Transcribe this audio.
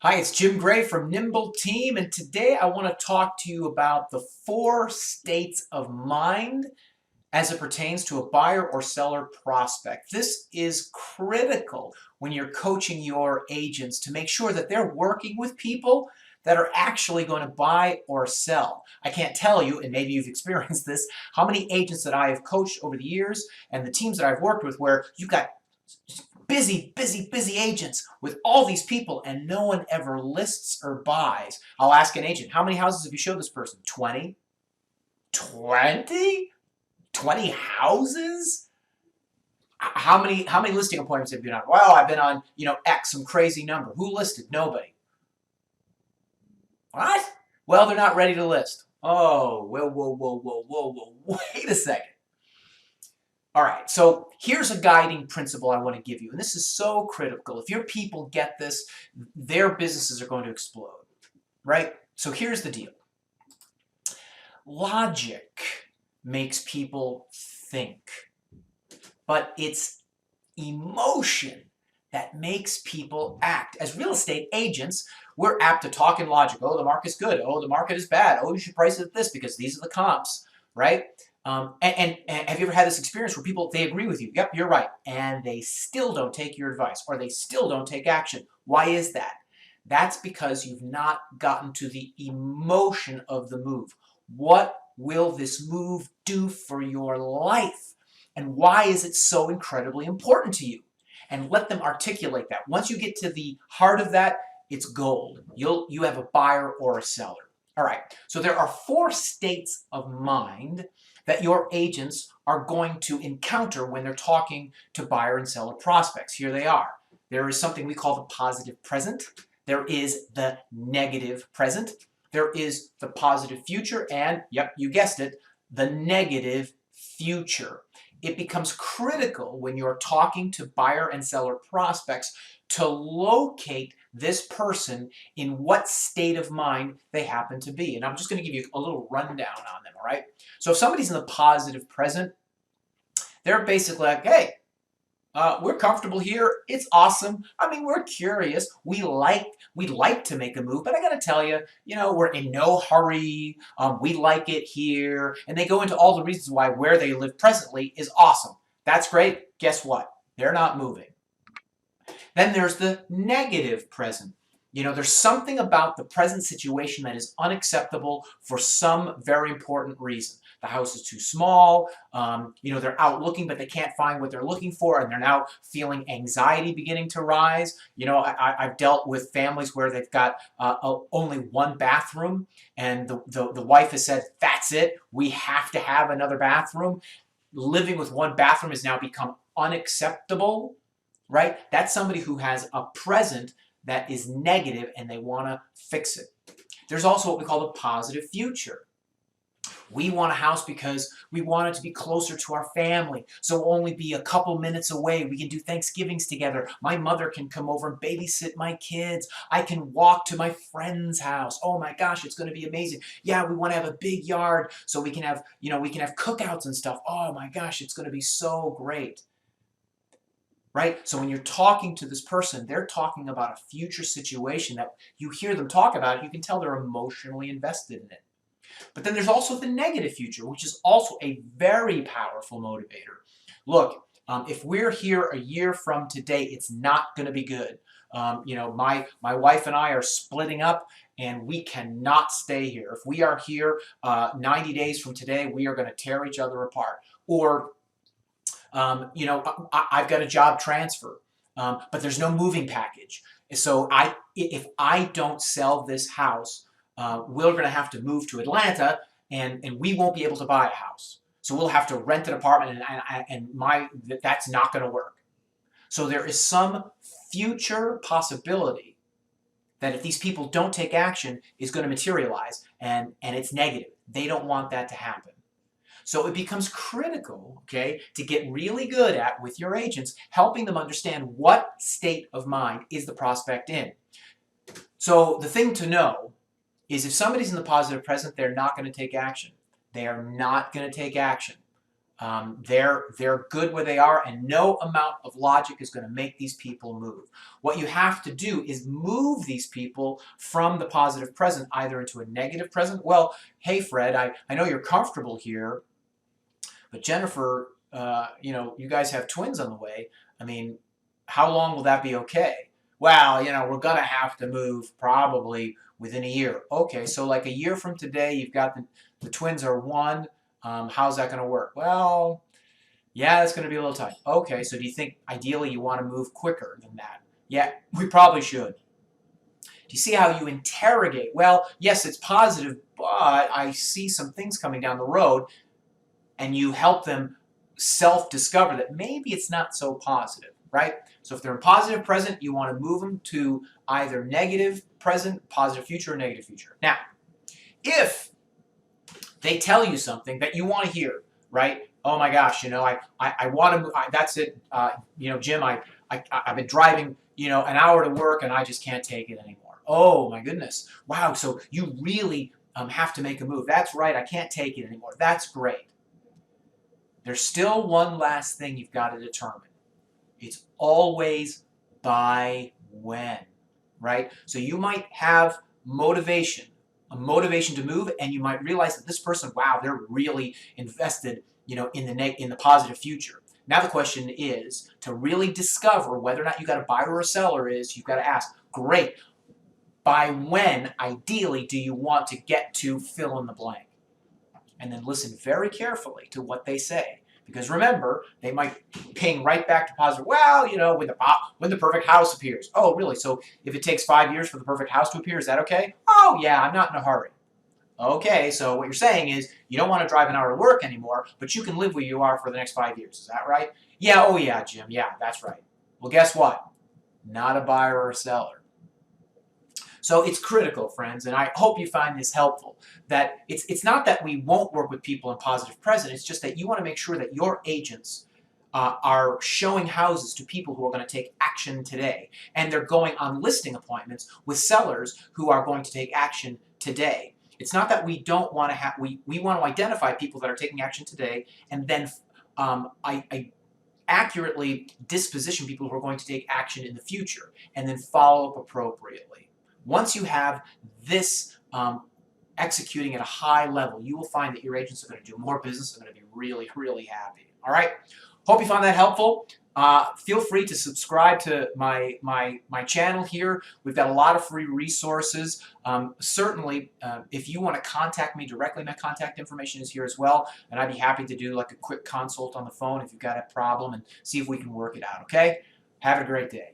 Hi, it's Jim Gray from Nimble team, and today I want to talk to you about the 4 states of mind as it pertains to a buyer or seller prospect. This is critical when you're coaching your agents to make sure that they're working with people that are actually going to buy or sell. I can't tell you, and maybe you've experienced this, how many agents that I have coached over the years and the teams that I've worked with where you've got busy agents with all these people and no one ever lists or buys. I'll ask an agent, how many houses have you showed this person? 20? 20? 20 houses? How many listing appointments have you been on? Well, I've been on, X, some crazy number. Who listed? Nobody. What? Well, they're not ready to list. Oh, whoa, wait a second. All right, so here's a guiding principle I want to give you, and this is so critical. If your people get this, their businesses are going to explode, right? So here's the deal. Logic makes people think, but it's emotion that makes people act. As real estate agents, we're apt to talk in logic. Oh, the market's good. Oh, the market is bad. Oh, you should price it at this because these are the comps, right? And have you ever had this experience where people, they agree with you, yep, you're right, and they still don't take your advice or they still don't take action? Why is that? That's because you've not gotten to the emotion of the move. What will this move do for your life? And why is it so incredibly important to you? And let them articulate that. Once you get to the heart of that, it's gold. You have a buyer or a seller. All right, so there are 4 states of mind that your agents are going to encounter when they're talking to buyer and seller prospects. Here they are. There is something we call the positive present. There is the negative present. There is the positive future, and, yep, you guessed it, the negative future. It becomes critical when you're talking to buyer and seller prospects to locate this person in what state of mind they happen to be. And I'm just going to give you a little rundown on them, all right? So if somebody's in the positive present, they're basically like, hey, we're comfortable here. It's awesome. I mean, we're curious. We'd like to make a move, but I got to tell you, we're in no hurry. We like it here, and they go into all the reasons why where they live presently is awesome. That's great. Guess what? They're not moving. Then there's the negative present. There's something about the present situation that is unacceptable for some very important reason. The house is too small. They're out looking, but they can't find what they're looking for, and they're now feeling anxiety beginning to rise. I've dealt with families where they've got only one bathroom, and the wife has said, that's it. We have to have another bathroom. Living with one bathroom has now become unacceptable, right? That's somebody who has a present that is negative and they want to fix it. There's also what we call the positive future. We want a house because we want it to be closer to our family, so we'll only be a couple minutes away. We can do Thanksgivings together. My mother can come over and babysit my kids. I can walk to my friend's house. Oh my gosh, it's going to be amazing. Yeah, we want to have a big yard so we can have, cookouts and stuff. Oh my gosh, it's going to be so great. Right? So when you're talking to this person, they're talking about a future situation that you hear them talk about, you can tell they're emotionally invested in it. But then there's also the negative future, which is also a very powerful motivator. Look, if we're here a year from today, it's not going to be good. My wife and I are splitting up, and we cannot stay here. If we are here 90 days from today, we are going to tear each other apart. Or I've got a job transfer, but there's no moving package. So if I don't sell this house, we're going to have to move to Atlanta, and we won't be able to buy a house. So we'll have to rent an apartment, and that's not going to work. So there is some future possibility that if these people don't take action, is going to materialize, and it's negative. They don't want that to happen. So it becomes critical, okay, to get really good at, with your agents, helping them understand what state of mind is the prospect in. So the thing to know is if somebody's in the positive present, they're not going to take action. They are not going to take action. They're good where they are, and no amount of logic is going to make these people move. What you have to do is move these people from the positive present either into a negative present. Well, hey Fred, I know you're comfortable here, but Jennifer, you guys have twins on the way. I mean, how long will that be okay? Well, we're going to have to move probably within a year. Okay, so like a year from today, you've got the twins are 1. How's that going to work? Well, yeah, that's going to be a little tight. Okay, so do you think ideally you want to move quicker than that? Yeah, we probably should. Do you see how you interrogate? Well, yes, it's positive, but I see some things coming down the road, and you help them self-discover that maybe it's not so positive, right? So if they're in positive present, you want to move them to either negative present, positive future, or negative future. Now, if they tell you something that you want to hear, right? Oh my gosh, I want to. That's it. Jim, I've been driving, an hour to work, and I just can't take it anymore. Oh my goodness, wow. So you really have to make a move. That's right. I can't take it anymore. That's great. There's still one last thing you've got to determine. It's always by when, right? So you might have motivation, a motivation to move, and you might realize that this person, wow, they're really invested, in the positive future. Now the question is to really discover whether or not you got a buyer or a seller is, you've got to ask, great, by when, ideally, do you want to get to fill in the blank? And then listen very carefully to what they say. Because remember, they might ping right back to positive, well, when the perfect house appears. Oh, really? So if it takes 5 years for the perfect house to appear, is that okay? Oh, yeah, I'm not in a hurry. Okay, so what you're saying is you don't want to drive an hour to work anymore, but you can live where you are for the next 5 years. Is that right? Yeah, oh yeah, Jim, yeah, that's right. Well, guess what? Not a buyer or a seller. So it's critical, friends, and I hope you find this helpful, that it's not that we won't work with people in positive present, it's just that you want to make sure that your agents are showing houses to people who are going to take action today, and they're going on listing appointments with sellers who are going to take action today. It's not that we don't want to have, we want to identify people that are taking action today, and then I accurately disposition people who are going to take action in the future, and then follow up appropriately. Once you have this executing at a high level, you will find that your agents are going to do more business. They're going to be really, really happy. All right? Hope you found that helpful. Feel free to subscribe to my channel here. We've got a lot of free resources. Certainly, if you want to contact me directly, my contact information is here as well, and I'd be happy to do like a quick consult on the phone if you've got a problem and see if we can work it out, okay? Have a great day.